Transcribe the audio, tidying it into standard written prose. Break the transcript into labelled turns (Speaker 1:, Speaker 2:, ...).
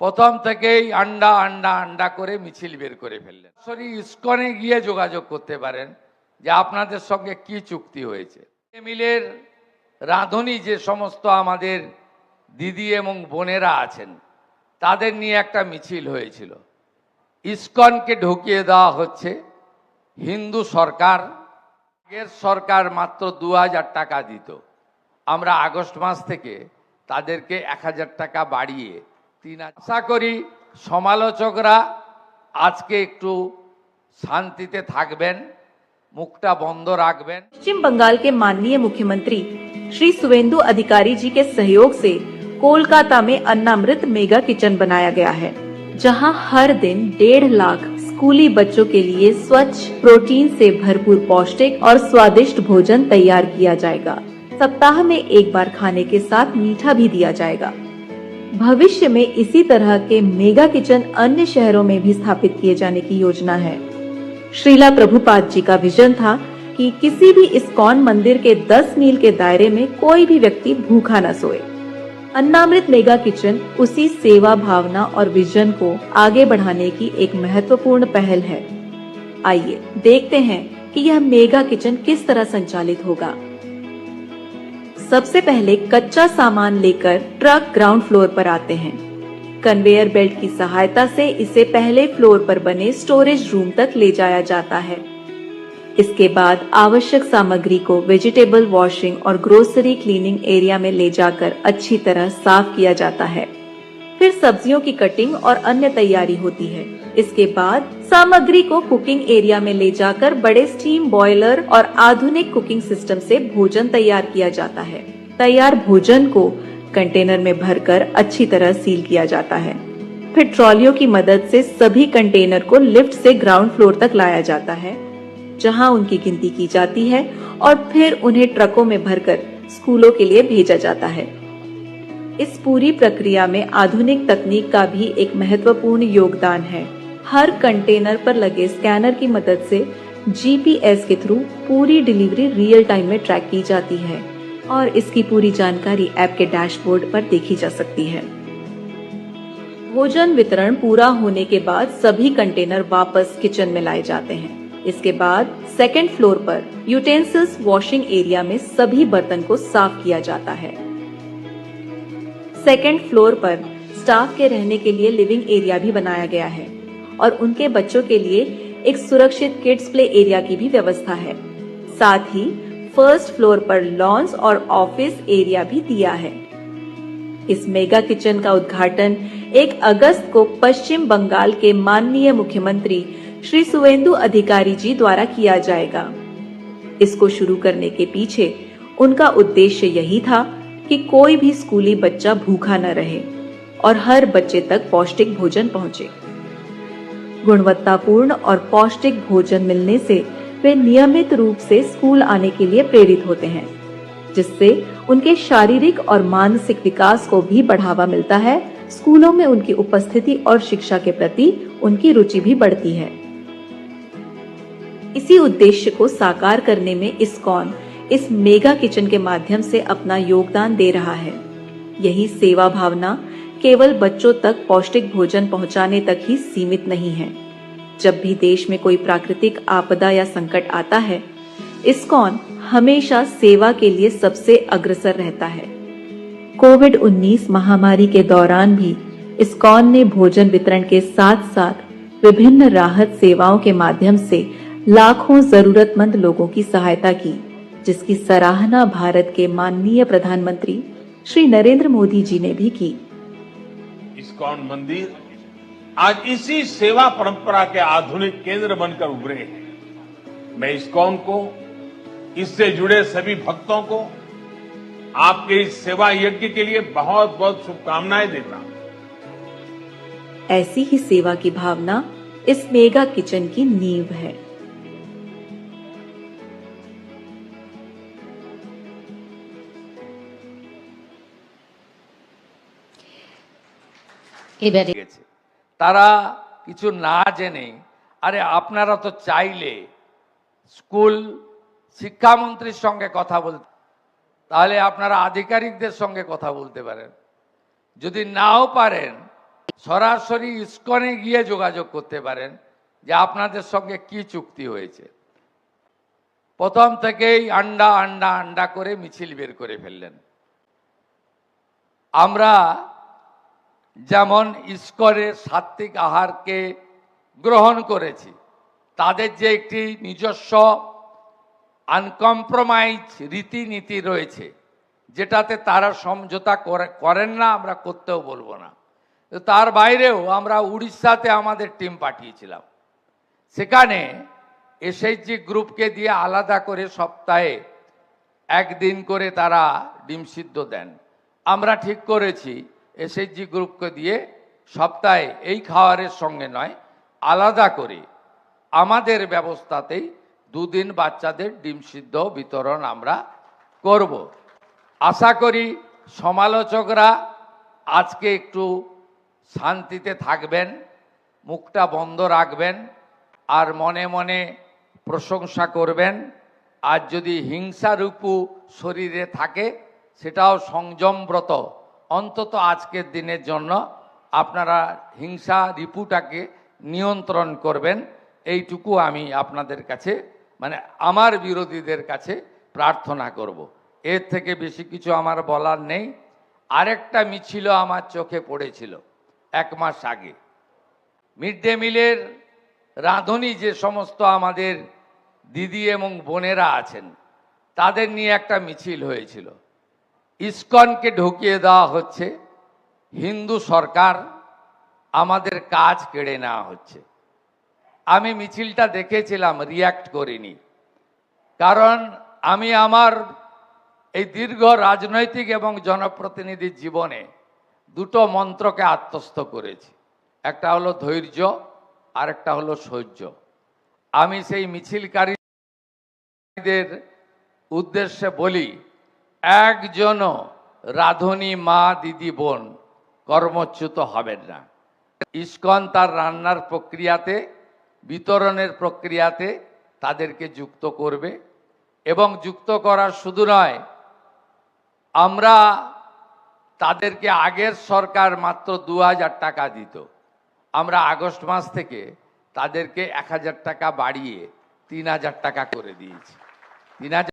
Speaker 1: প্রথম থেকেই আন্ডা আন্ডা আন্ডা করে মিছিল বের করে ফেললেন। সরি ইসকনে গিয়ে যোগাযোগ করতে পারেন যে আপনাদের সঙ্গে কি চুক্তি হয়েছে। মিলের রাঁধুনি যে সমস্ত আমাদের দিদি এবং বোনেরা আছেন তাদের নিয়ে একটা মিছিল হয়েছিল। ইসকনকে ঢুকিয়ে দেওয়া হচ্ছে হিন্দু সরকার। আগের সরকার মাত্র 2000 টাকা দিত, আমরা আগস্ট মাস থেকে তাদেরকে 1000 টাকা বাড়িয়ে 3000। আশা করি সমালোচকরা আজকে একটু শান্তিতে থাকবেন, মুখটা বন্ধ রাখবেন।
Speaker 2: पश्चिम बंगाल के माननीय मुख्यमंत्री श्री सुवेंदु अधिकारी जी के सहयोग से कोलकाता में अन्नामृत मेगा किचन बनाया गया है, जहां हर दिन 1.5 लाख स्कूली बच्चों के लिए स्वच्छ, प्रोटीन से भरपूर पौष्टिक और स्वादिष्ट भोजन तैयार किया जाएगा। सप्ताह में एक बार खाने के साथ मीठा भी दिया जाएगा। भविष्य में इसी तरह के मेगा किचन अन्य शहरों में भी स्थापित किए जाने की योजना है। श्रीला प्रभुपाद जी का विजन था कि किसी भी इस्कॉन मंदिर के 10 मील के दायरे में कोई भी व्यक्ति भूखा न सोए। अन्नामृत मेगा किचन उसी सेवा भावना और विजन को आगे बढ़ाने की एक महत्वपूर्ण पहल है। आइए देखते हैं कि यह मेगा किचन किस तरह संचालित होगा। सबसे पहले कच्चा सामान लेकर ट्रक ग्राउंड फ्लोर पर आते हैं। कन्वेयर बेल्ट की सहायता से इसे पहले फ्लोर पर बने स्टोरेज रूम तक ले जाया जाता है। इसके बाद आवश्यक सामग्री को वेजिटेबल वॉशिंग और ग्रोसरी क्लीनिंग एरिया में ले जाकर अच्छी तरह साफ किया जाता है। फिर सब्जियों की कटिंग और अन्य तैयारी होती है। इसके बाद सामग्री को कुकिंग एरिया में ले जाकर बड़े स्टीम बॉयलर और आधुनिक कुकिंग सिस्टम से भोजन तैयार किया जाता है। तैयार भोजन को कंटेनर में भरकर अच्छी तरह सील किया जाता है। फिर ट्रॉलियों की मदद से सभी कंटेनर को लिफ्ट से ग्राउंड फ्लोर तक लाया जाता है, जहां उनकी गिनती की जाती है और फिर उन्हें ट्रकों में भरकर स्कूलों के लिए भेजा जाता है। इस पूरी प्रक्रिया में आधुनिक तकनीक का भी एक महत्वपूर्ण योगदान है। हर कंटेनर पर लगे स्कैनर की मदद से जीपीएस के थ्रू पूरी डिलीवरी रियल टाइम में ट्रैक की जाती है और इसकी पूरी जानकारी ऐप के डैशबोर्ड पर देखी जा सकती है। भोजन वितरण पूरा होने के बाद सभी कंटेनर वापस किचन में लाए जाते हैं। इसके बाद सेकंड फ्लोर पर यूटेंसिल्स वॉशिंग एरिया में सभी बर्तन को साफ किया जाता है। सेकंड फ्लोर पर स्टाफ के रहने के लिए लिविंग एरिया भी बनाया गया है और उनके बच्चों के लिए एक सुरक्षित किड्स प्ले एरिया की भी व्यवस्था है। साथ ही फर्स्ट फ्लोर पर लॉन्स और ऑफिस एरिया भी दिया है। इस मेगा किचन का उद्घाटन 1 अगस्त को पश्चिम बंगाल के माननीय मुख्यमंत्री श्री सुवेंदु अधिकारी जी द्वारा किया जाएगा। इसको शुरू करने के पीछे उनका उद्देश्य यही था कि कोई भी स्कूली बच्चा भूखा न रहे और हर बच्चे तक पौष्टिक भोजन पहुंचे। गुणवत्तापूर्ण और पौष्टिक भोजन मिलने से वे नियमित रूप से स्कूल आने के लिए प्रेरित होते हैं, जिससे उनके शारीरिक और मानसिक विकास को भी बढ़ावा मिलता है। स्कूलों में उनकी उपस्थिति और शिक्षा के प्रति उनकी रुचि भी बढ़ती है। इसी उद्देश्य को साकार करने में इस्कॉन इस मेगा किचन के माध्यम से अपना योगदान दे रहा है। यही सेवा भावना केवल बच्चों तक पौष्टिक भोजन पहुंचाने तक ही सीमित नहीं है। जब भी देश में कोई प्राकृतिक आपदा या संकट आता है, इस्कॉन हमेशा सेवा के लिए सबसे अग्रसर रहता है। कोविड-19 महामारी के दौरान भी इस्कॉन ने भोजन वितरण के साथ साथ विभिन्न राहत सेवाओं के माध्यम से लाखों जरूरतमंद लोगों की सहायता की, जिसकी सराहना भारत के माननीय प्रधानमंत्री श्री नरेंद्र मोदी जी ने भी की।
Speaker 3: इस्कॉन मंदिर आज इसी सेवा परंपरा के आधुनिक केंद्र बनकर उभरे हैं। मैं इस्कॉन को, इससे जुड़े सभी भक्तों को आपके इस सेवा यज्ञ के लिए बहुत बहुत शुभकामनाएं देता हूं।
Speaker 2: ऐसी ही सेवा की भावना इस मेगा किचन की नींव है।
Speaker 1: তারা কিছু না জেনে, আরে আপনারা তো চাইলে স্কুল শিক্ষামন্ত্রীর সঙ্গে কথা বলতে, তাহলে আপনারা আধিকারিকদের সঙ্গে কথা বলতে পারেন। যদি নাও পারেন সরাসরি ইসকনে গিয়ে যোগাযোগ করতে পারেন যে আপনাদের সঙ্গে কি চুক্তি হয়েছে। প্রথম থেকেই আন্ডা আন্ডা আন্ডা করে মিছিল বের করে ফেললেন। আমরা যেমন ইসকনের সাত্ত্বিক আহারকে গ্রহণ করেছি, তাদের যে একটি নিজস্ব আনকম্প্রোমাইজ রীতিনীতি রয়েছে, যেটাতে তারা সমঝোতা করেন না, আমরা করতেও বলবো না। তার বাইরেও আমরা উড়িষ্যাতে আমাদের টিম পাঠিয়েছিলাম। সেখানে এসএইচজি গ্রুপকে দিয়ে আলাদা করে সপ্তাহে একদিন করে তারা ডিম সিদ্ধ দেন। আমরা ঠিক করেছি এসএইচজি গ্রুপকে দিয়ে সপ্তাহে এই খাবারের সঙ্গে নয়, আলাদা করে আমাদের ব্যবস্থাতেই দুদিন বাচ্চাদের ডিম সিদ্ধ বিতরণ আমরা করব। আশা করি সমালোচকরা আজকে একটু শান্তিতে থাকবেন, মুখটা বন্ধ রাখবেন, আর মনে মনে প্রশংসা করবেন। আর যদি হিংসারূপু শরীরে থাকে সেটাও সংযমব্রত অন্তত আজকের দিনের জন্য আপনারা হিংসা রিপুটাকে নিয়ন্ত্রণ করবেন, এইটুকু আমি আপনাদের কাছে মানে আমার বিরোধীদের কাছে প্রার্থনা করব। এর থেকে বেশি কিছু আমার বলার নেই। আরেকটা মিছিল আমার চোখে পড়েছিল 1 মাস আগে। মিড ডে মিলের রাঁধুনি যে সমস্ত আমাদের দিদি এবং বোনেরা আছেন, তাদের নিয়ে একটা মিছিল হয়েছিল। ইসকনকে ঢুকিয়ে দেওয়া হচ্ছে, হিন্দু সরকার, আমাদের কাজ কেড়ে নেওয়া হচ্ছে। আমি মিছিলটা দেখেছিলাম, রিয়্যাক্ট করিনি, কারণ আমি আমার এই দীর্ঘ রাজনৈতিক এবং জনপ্রতিনিধির জীবনে দুটো মন্ত্রকে আত্মস্থ করেছি। একটা হলো ধৈর্য, আর একটা হলো সহ্য। আমি সেই মিছিলকারীদের উদ্দেশ্যে বলি, একজনও রাঁধুনি মা দিদি বোন কর্মচ্যুত হবেন না। ইসকন তার রান্নার প্রক্রিয়াতে, বিতরণের প্রক্রিয়াতে তাদেরকে যুক্ত করবে, এবং যুক্ত করা শুধু নয়, আমরা তাদেরকে আগের সরকার মাত্র 2000 টাকা দিত, আমরা আগস্ট মাস থেকে তাদেরকে 1000 টাকা বাড়িয়ে 3000 টাকা করে দিয়েছি। 3000